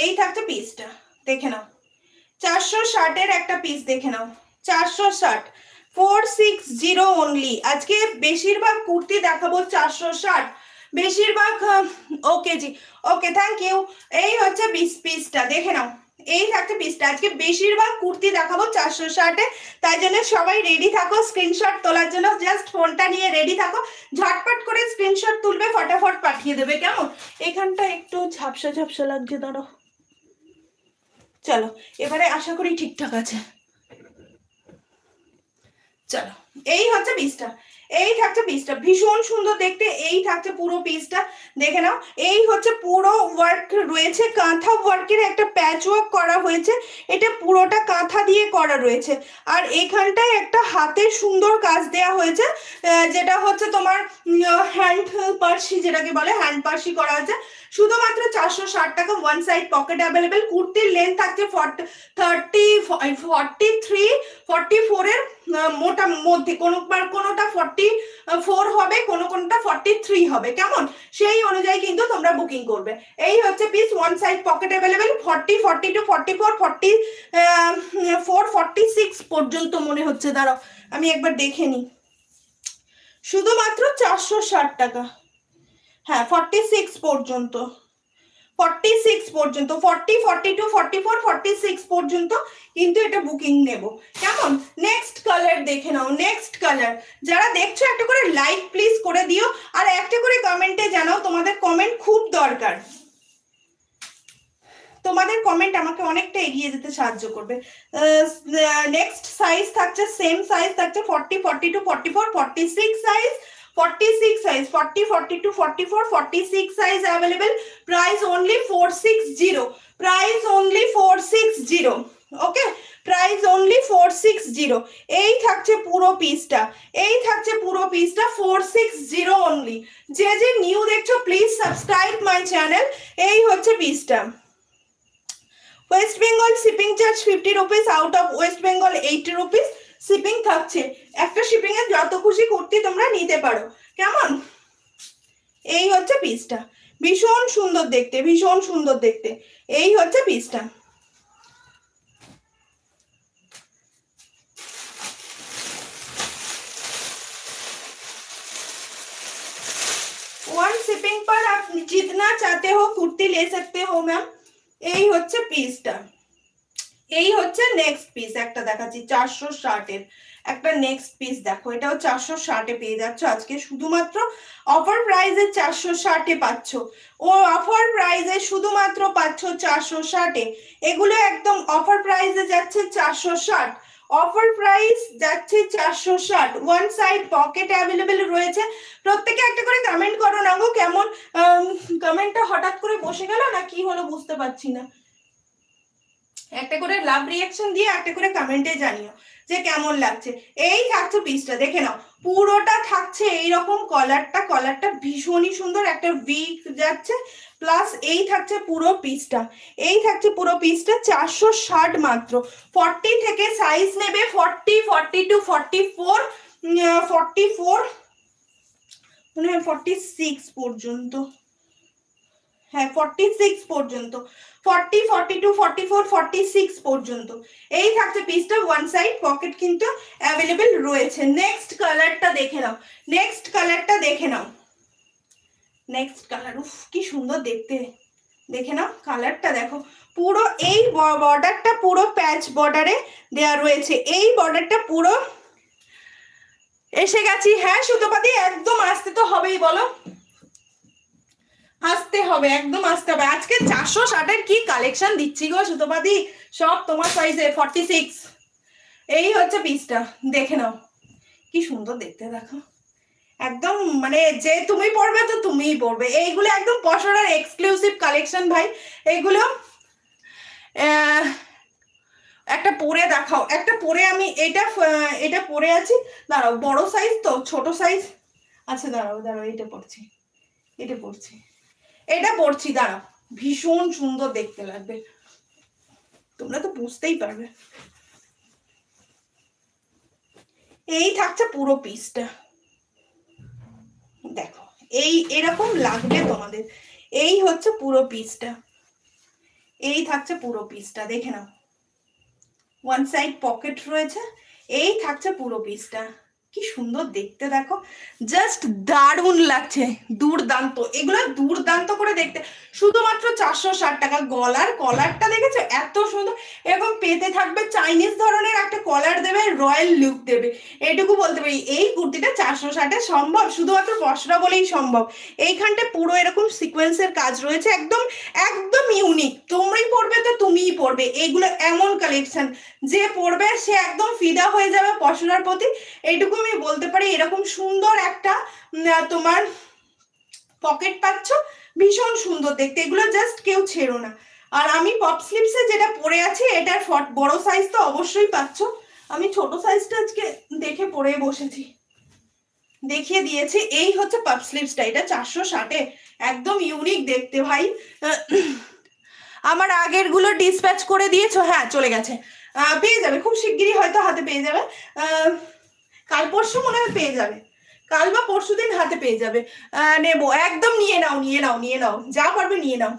এই থাকছে পিসটা, দেখে নাও 460-এর একটা পিস দেখে নাও, 460, 460 অনলি। আজকে বেশিরভাগ কুর্তি দেখাবো 460, বেশিরভাগ। ওকে জি, ওকে, থ্যাংক ইউ। এই হচ্ছে পিসটা দেখে নাও, এই থাকছে পিসটা। আজকে বেশিরভাগ কুর্তি দেখাবো 460-এ, তাই জন্য সবাই রেডি থাকো স্ক্রিনশট তোলার জন্য। জাস্ট ফোনটা নিয়ে রেডি থাকো, ঝটপট করে স্ক্রিনশট তুলবে, ফটাফট পাঠিয়ে দেবে, কেমন? এখানটা একটু ঝাপসা ঝাপসা লাগছে, দাঁড়ো। চলো এবারে আশা করি ঠিকঠাক আছে। চলো, এই হচ্ছে পিসটা, এই থাকছে পিসটা, ভীষণ সুন্দর দেখতে। এই থাকছে পুরো পিসটা, দেখে নাও। এই হচ্ছে পুরো ওয়ার্ক রয়েছে, কাঁথা ওয়ার্কের একটা প্যাচ ওয়ার্ক করা হয়েছে, এটা পুরোটা কাঁথা দিয়ে করা রয়েছে। আর এখানটায় একটা হাতের সুন্দর কাজ দেয়া হয়েছে, যেটা হচ্ছে তোমার হ্যান্ড পার্সি, যেটাকে বলে হ্যান্ড পার্সি করা আছে। শুধুমাত্র 460 টাকা, ওয়ান সাইড পকেট অ্যাভেলেবেল। কুর্তির লেন্থ থাকছে 43, 44 এর মোটা মধ্যে, কোনোটা 44 হবে, কোনোটা 43 হবে, কেমন? সেই অনুযায়ী কিন্তু তোমরা বুকিং করবে। এই হচ্ছে piece, one side pocket available. 40, 42, 44, 44, 46 পর্যন্ত মনে হচ্ছে, দাঁড়াও আমি একবার দেখে নিই। শুধুমাত্র 460 টাকা, হ্যাঁ 46 পর্যন্ত, 46 পর্যন্ত, 40, 42, 44, 46 পর্যন্ত কিন্তু এটা বুকিং নেব, কেমন? নেক্সট কালার দেখে নাও, নেক্সট কালার। যারা দেখছো একটা করে লাইক প্লিজ করে দিও, আর একটা করে কমেন্টে জানাও, তোমাদের কমেন্ট খুব দরকার, তোমাদের কমেন্ট আমাকে অনেকটা এগিয়ে যেতে সাহায্য করবে। নেক্সট সাইজ থাকছে, সেম সাইজ থাকছে 40, 42, 44, 46 size, 46 size, 40, 42, 44, 46 size available. Price only 460, price only 460, ওকে, প্রাইস অনলি 460। এই থাকছে পুরো পিসটা, এই থাকছে পুরো পিসটা 460 অনলি। যে যে নিউ দেখছো প্লিজ সাবস্ক্রাইব মাই চ্যানেল। এই হচ্ছে পিসটা। West Bengal shipping charge 50 rupees, out of West Bengal 80 rupees shipping থাকছে। একটা শিপিং এ যত খুশি কুর্তি তোমরা নিতে পারো, কেমন? এই হচ্ছে পিসটা, ভীষণ সুন্দর দেখতে, ভীষণ সুন্দর দেখতে। এই হচ্ছে পিসটা। वन शिपिंग पर आप जितना चाहते हो कुर्ती ले सकते हो मैम। এই হচ্ছে পিসটা, এই হচ্ছে নেক্সট পিস। একটা দেখাচ্ছি 460 এর একটা নেক্সট পিস, দেখো এটাও 460 এ পেয়ে যাচ্ছ আজকে, শুধুমাত্র অফার প্রাইসে 460 এ পাচ্ছ। ও অফার প্রাইসে শুধুমাত্র পাচ্ছ 460 এ। এগুলো একদম অফার প্রাইসে যাচ্ছে 460, অফার প্রাইস যাচ্ছে 460। ওয়ান সাইড পকেট অ্যাভেলেবেল রয়েছে। প্রত্যেকে একটা করে কমেন্ট করো না গো, কেমন? কমেন্টটা হঠাৎ করে বসে গেল না, কি হলো বুঝতে পারছি না। একটা করে লাভ রিঅ্যাকশন দিয়ে একটা করে কমেন্টে জানিও যে কেমন লাগছে। এই থাকছে পিসটা, দেখে নাও পুরোটা থাকছে এইরকম। কলারটা ভীষণই সুন্দর, একটা ভি যাচ্ছে, প্লাস এই থাকছে পুরো পিসটা, এই থাকছে পুরো পিসটা 460 মাত্র। 40 থেকে সাইজ নেবে, 40, 42, 44, 44 মনে হয় 46 পর্যন্ত, হ্যাঁ 46 পর্যন্ত, 40, 42, 44, 46 পর্যন্ত এই থাকছে পিসটা। ওয়ান সাইড পকেট কিন্তু অ্যাভেলেবেল রয়েছে। নেক্সট কালারটা দেখে নাও, নেক্সট কালারটা দেখে নাও, নেক্সট কালার, উফ কি সুন্দর দেখতে, দেখে নাও কালারটা, দেখো পুরো এই বর্ডারটা পুরো প্যাচ বর্ডারে দেয়া রয়েছে। এই বর্ডারটা পুরো এসে গেছি, হ্যাঁ সুতোপাতি একদম আসতে তো হবেই, বলো আসতে হবে, একদম আসতে হবে। আজকে 460 এর কি কালেকশন দিচ্ছি গো সুতোপাতি, সব তোমার সাইজে 46। এই হচ্ছে পিসটা, দেখে নাও কি সুন্দর দেখতে, দেখো একদম মানে যে তুমি পরবে তো তুমিই পরবে। এইগুলো একদম পশরার এক্সক্লুসিভ কালেকশন ভাই। এইগুলো একটা পরে দেখাও, একটা পরে আমি এটা পরে আছি, দাঁড়াও বড় সাইজ তো, ছোট সাইজ আচ্ছা দাঁড়াও দাঁড়াও, এটা পরছি, এটা পরছি, এটা পরছি, দাঁড়াও ভীষণ সুন্দর দেখতে লাগবে, তোমরা তো বুঝতেই পারবে। এই থাকছে পুরো পিসটা, দেখো এই এরকম লাগবে তোমাদের। এই হচ্ছে পুরো পিসটা, এই থাকছে পুরো পিসটা, দেখে নাও, ওয়ান সাইড পকেট রয়েছে, এই থাকছে পুরো পিসটা। কি সুন্দর দেখতে দেখো, জাস্ট দারুণ লাগছে, দুর্দান্ত, এগুলো দুর্দান্ত করে দেখতে। শুধুমাত্র 460 টাকা। গলার কলারটা দেখেছো এত সুন্দর, এরকম পেতে থাকবে, চাইনিজ ধরনের একটা কলার দেবে, রয়্যাল লুক দেবে, এইটুকু বলতে পারি। এই কুর্তিটা 460-এ সম্ভব, শুধুমাত্র পশরা বলেই সম্ভব। এইখানটা পুরো এরকম সিকোয়েন্সের কাজ রয়েছে, একদম একদম ইউনিক, তোমরাই পরবে তো তুমিই পরবে, এইগুলো এমন কালেকশন যে পরবে সে একদম ফিদা হয়ে যাবে পশরার প্রতি, এইটুকু আমি বলতে পারি। এরকম সুন্দর একটা তোমার পকেট পাচ্ছ, ভীষণ সুন্দর দেখতে, এগুলো জাস্ট কেউ ছেড়ো না। আর আমি পপ স্লিপসে যেটা পরে আছি এটার বড় সাইজ তো অবশ্যই পাচ্ছ, আমি ছোট সাইজটা আজকে দেখে পরে বসেছি, দেখিয়ে দিয়েছি। এই হচ্ছে পাপ স্লিপসটা, এটা 460-এ, একদম ইউনিক দেখতে ভাই। আমার আগের গুলো ডিসপ্যাচ করে দিয়েছো? হ্যাঁ চলে গেছে, পেয়ে যাবে খুব শিগগিরই, হয়তো হাতে পেয়ে যাবে, কাল পরশু মনে হয় পেয়ে যাবে, কাল বা পরশু দিন হাতে পেয়ে যাবে। নেবো একদম, নিয়ে নাও নিয়ে নাও নিয়ে নাও, যা পারবে নিয়ে নাও।